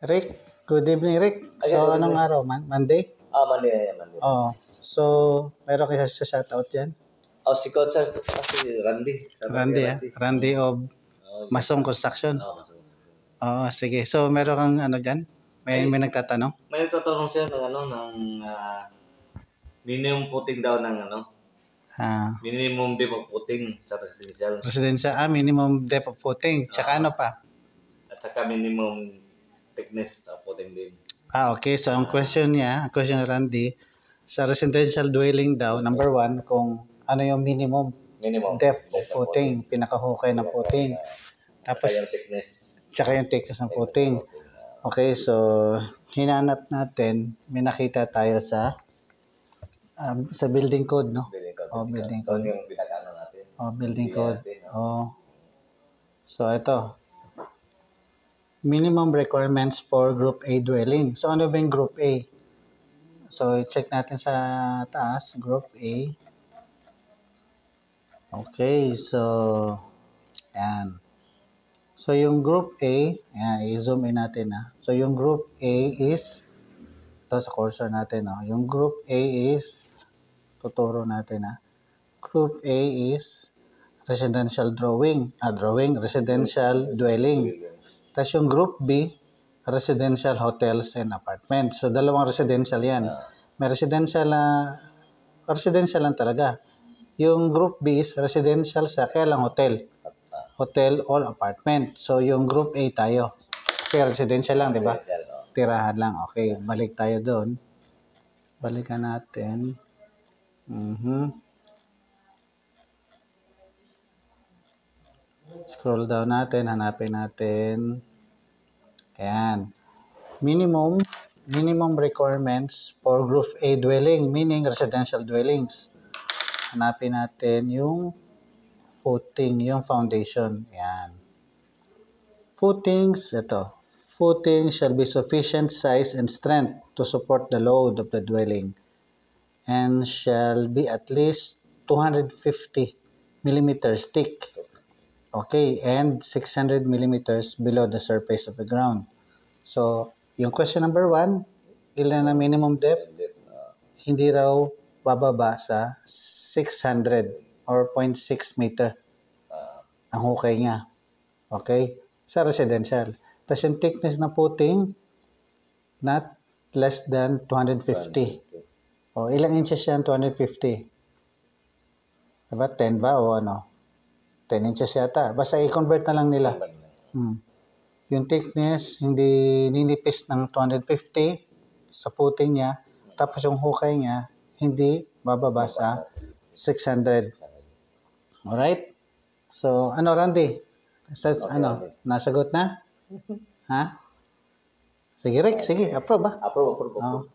Rick, good evening, Rick. So, anong araw? Monday? Monday na yan, Monday. Oh, so, meron kayo sa shoutout dyan? Si Coach Charles, si Randy. Randy, Randy of Masong Construction. Sige. So, meron kang ano dyan? May nagtatanong? May nagtatanong siya ng minimum puting daw ng minimum depth of puting sa residential. Minimum depth of puting. Tsaka ano pa? At saka minimum thickness sa puting din. Okay. So, ang question ni Randy, sa residential dwelling daw, number 1, kung ano yung minimum depth of puting, pinakahukay ng puting. Tapos, tsaka yung thickness ng puting. Okay, so, hinanap natin, may nakita tayo sa building code, no? Building code. Yung pinag-ano natin. Building code. So, ito. Minimum requirements for Group A dwelling. So, ano ba yung Group A? So, check natin sa taas, Group A. Okay, so, yan. So, yung Group A, yan, i-zoom in natin. So, yung Group A is, ito sa cursor natin, yung Group A is, tuturo natin, Group A is residential residential dwelling. Tapos yung Group B, residential hotels and apartments. So, dalawang residential yan. May residential lang talaga. Yung Group B is residential kaya lang hotel or apartment. So, yung Group A tayo. Kasi residential lang, di ba? Tirahan lang. Okay, balik tayo doon. Balikan natin. Scroll down natin. Hanapin natin. Ayan. Minimum requirements for Group A dwelling, meaning residential dwellings. Hanapin natin yung footing, yung foundation. Ayan. Footings, ito. Footings shall be sufficient size and strength to support the load of the dwelling and shall be at least 250 millimeters thick. Okay, and 600 millimeters below the surface of the ground. So, yung question number 1, ilan na minimum depth? Hindi raw bababa sa 600 or 0.6 meter ang hukay niya. Okay? Sa residential. Tapos yung thickness na puting, not less than 250. Ilang inches yan? 250. Diba? 10 ba o ano? 10 inches yata. Basta i-convert na lang nila. Yung thickness, hindi ninipis ng 250 sa puting niya. Tapos yung hukay niya, hindi bababa sa 600. Alright? So, Randy? Nasagot na? Ha? Sige, Rick. Sige, approve ba? Approve.